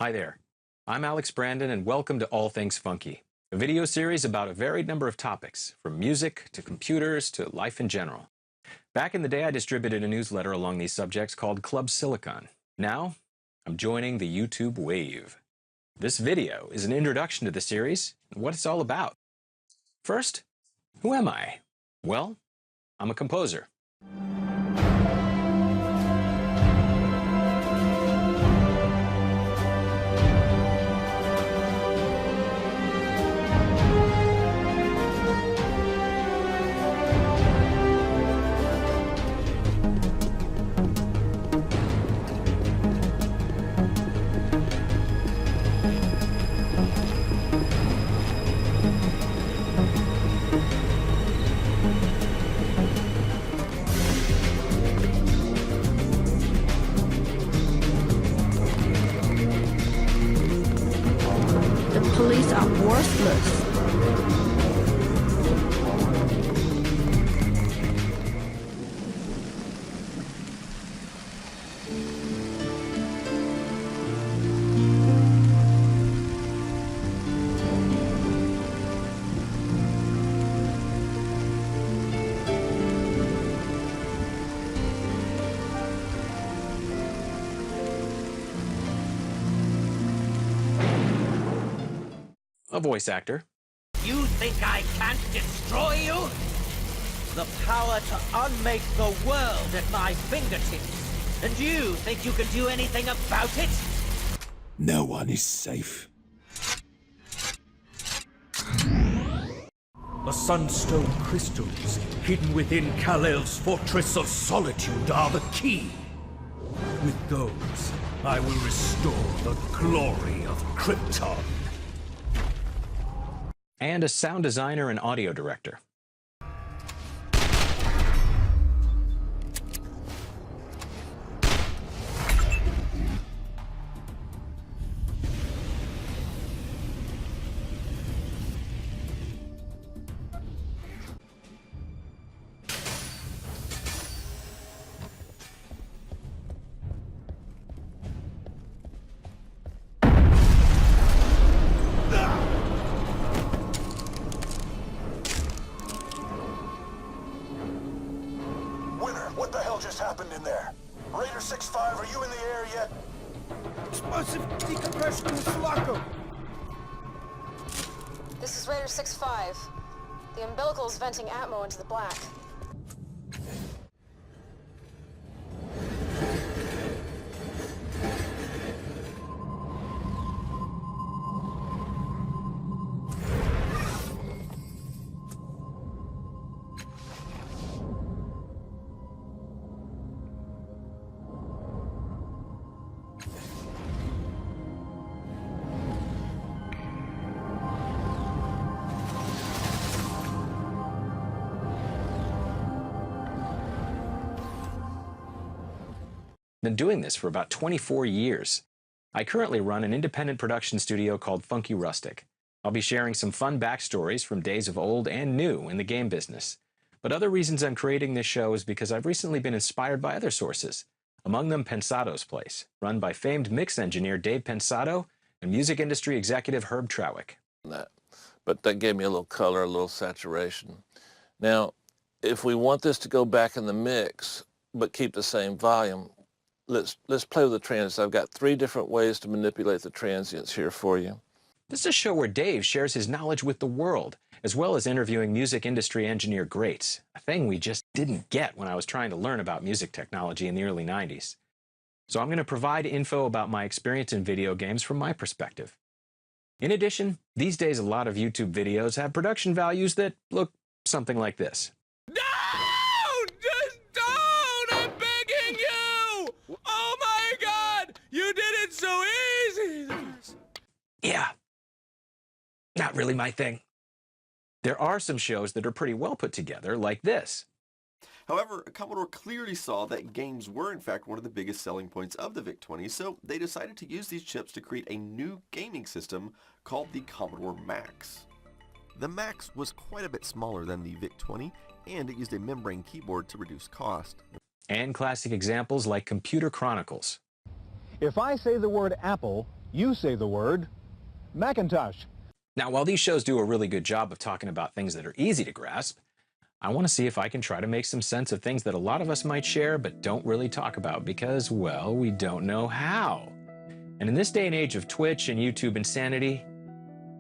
Hi there, I'm Alex Brandon and welcome to All Things Funky, a video series about a varied number of topics, from music to computers to life in general. Back in the day I distributed a newsletter along these subjects called Club Silicon. Now, I'm joining the YouTube wave. This video is an introduction to the series and what it's all about. First, who am I? Well, I'm a composer. Police are worthless. A voice actor. You think I can't destroy you? The power to unmake the world at my fingertips. And you think you can do anything about it? No one is safe. The Sunstone crystals hidden within Kal-El's Fortress of Solitude are the key. With those, I will restore the glory of Krypton. And a sound designer and audio director. What the hell just happened in there? Raider 6-5, are you in the air yet? Explosive decompression in the Sulaco. This is Raider 6-5. The umbilical is venting Atmo into the black. Been doing this for about 24 years. I currently run an independent production studio called Funky Rustic. I'll be sharing some fun backstories from days of old and new in the game business. But other reasons I'm creating this show is because I've recently been inspired by other sources, among them Pensado's Place, run by famed mix engineer Dave Pensado and music industry executive Herb Trowick. But that gave me a little color, a little saturation. Now, if we want this to go back in the mix, but keep the same volume, let's play with the transients. I've got 3 different ways to manipulate the transients here for you. This is a show where Dave shares his knowledge with the world, as well as interviewing music industry engineer greats, a thing we just didn't get when I was trying to learn about music technology in the early 90s. So I'm going to provide info about my experience in video games from my perspective. In addition, these days a lot of YouTube videos have production values that look something like this. No! Just don't! I'm begging you! Oh my God! You did it so easy! Yeah, not really my thing. There are some shows that are pretty well put together, like this. However, Commodore clearly saw that games were in fact one of the biggest selling points of the VIC-20, so they decided to use these chips to create a new gaming system called the Commodore Max. The Max was quite a bit smaller than the VIC-20, and it used a membrane keyboard to reduce cost. And classic examples like Computer Chronicles. If I say the word apple, You say the word Macintosh. Now, while these shows do a really good job of talking about things that are easy to grasp, I want to see if I can try to make some sense of things that a lot of us might share but don't really talk about because, well, we don't know how. And in this day and age of Twitch and YouTube insanity,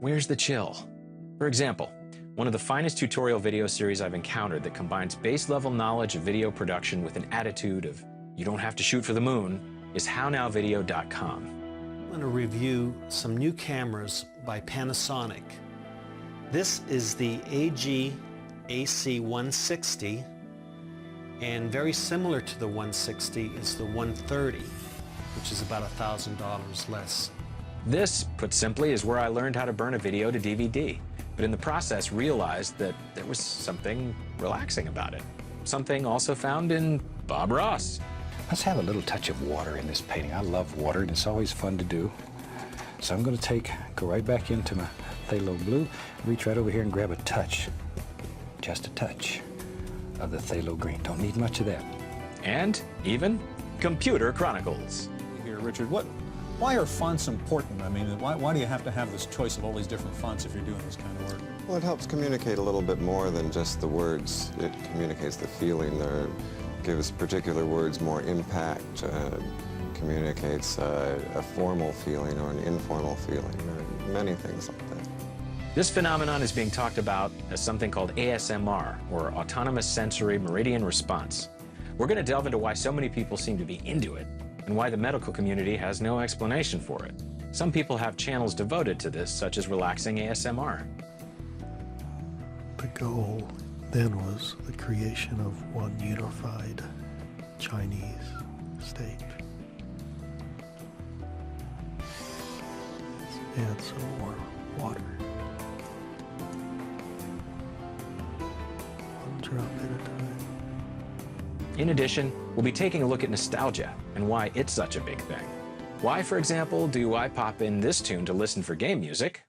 where's the chill? For example, one of the finest tutorial video series I've encountered that combines base-level knowledge of video production with an attitude of, you don't have to shoot for the moon, is hownowvideo.com. I'm going to review some new cameras by Panasonic. This is the AG AC160, and very similar to the 160 is the 130, which is about $1,000 less. This, put simply, is where I learned how to burn a video to DVD, but in the process realized that there was something relaxing about it. Something also found in Bob Ross. Let's have a little touch of water in this painting. I love water, and it's always fun to do. So I'm going to go right back into my phthalo blue, reach right over here and grab a touch, just a touch of the phthalo green. Don't need much of that. And even Computer Chronicles. Here, Richard, why are fonts important? I mean, why do you have to have this choice of all these different fonts if you're doing this kind of work? Well, it helps communicate a little bit more than just the words. It communicates the feeling, or gives particular words more impact, communicates a formal feeling or an informal feeling, or many things like that. This phenomenon is being talked about as something called ASMR, or Autonomous Sensory Meridian Response. We're going to delve into why so many people seem to be into it, and why the medical community has no explanation for it. Some people have channels devoted to this, such as relaxing ASMR. The goal then was the creation of one unified Chinese state. Let's add some more water. One drop at a time. In addition, we'll be taking a look at nostalgia and why it's such a big thing. Why, for example, do I pop in this tune to listen for game music?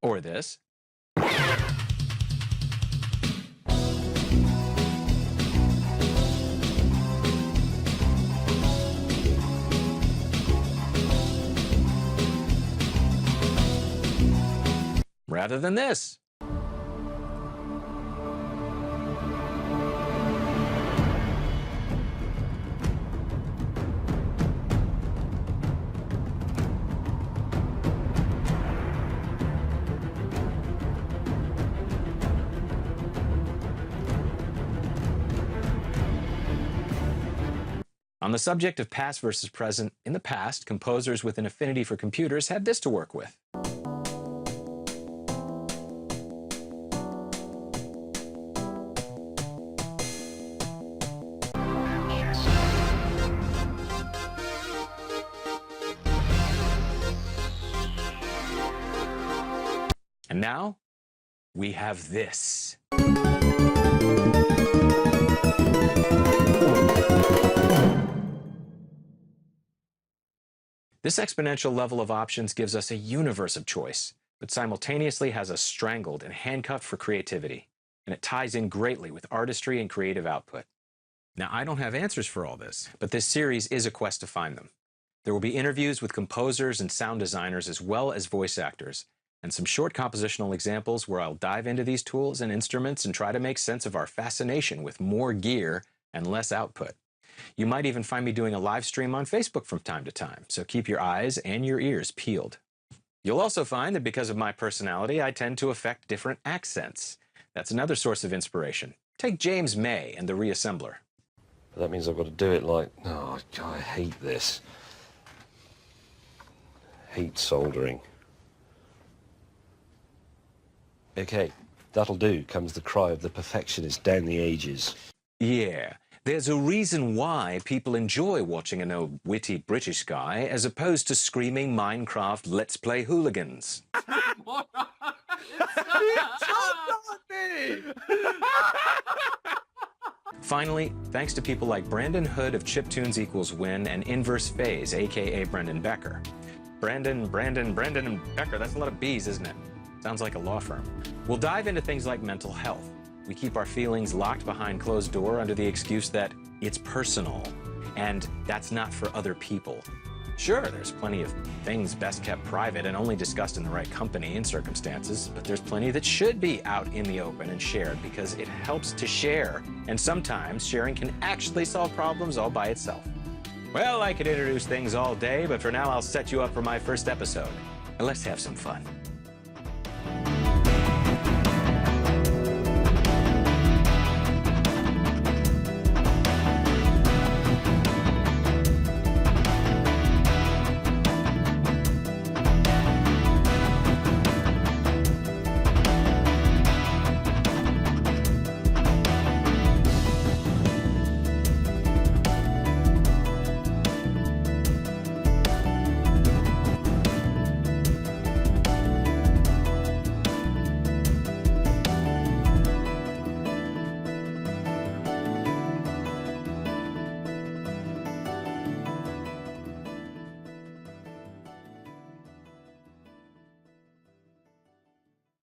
Or this. Rather than this. On the subject of past versus present, in the past, composers with an affinity for computers had this to work with. And now, we have this. This exponential level of options gives us a universe of choice, but simultaneously has us strangled and handcuffed for creativity, and it ties in greatly with artistry and creative output. Now, I don't have answers for all this, but this series is a quest to find them. There will be interviews with composers and sound designers as well as voice actors, and some short compositional examples where I'll dive into these tools and instruments and try to make sense of our fascination with more gear and less output. You might even find me doing a live stream on Facebook from time to time, so keep your eyes and your ears peeled. You'll also find that because of my personality, I tend to affect different accents. That's another source of inspiration. Take James May and the Reassembler. That means I've got to do it like, oh, God, I hate this. Hate soldering. Okay, that'll do, comes the cry of the perfectionist down the ages. Yeah, there's a reason why people enjoy watching an old witty British guy as opposed to screaming Minecraft Let's Play hooligans. Finally, thanks to people like Brandon Hood of Chiptunes Equals Win and Inverse Phase, aka Brendan Becker. Brandon, and Becker. That's a lot of B's, isn't it? Sounds like a law firm. We'll dive into things like mental health. We keep our feelings locked behind closed door under the excuse that it's personal, and that's not for other people. Sure, there's plenty of things best kept private and only discussed in the right company and circumstances, but there's plenty that should be out in the open and shared because it helps to share, and sometimes sharing can actually solve problems all by itself. Well, I could introduce things all day, but for now I'll set you up for my first episode, and let's have some fun.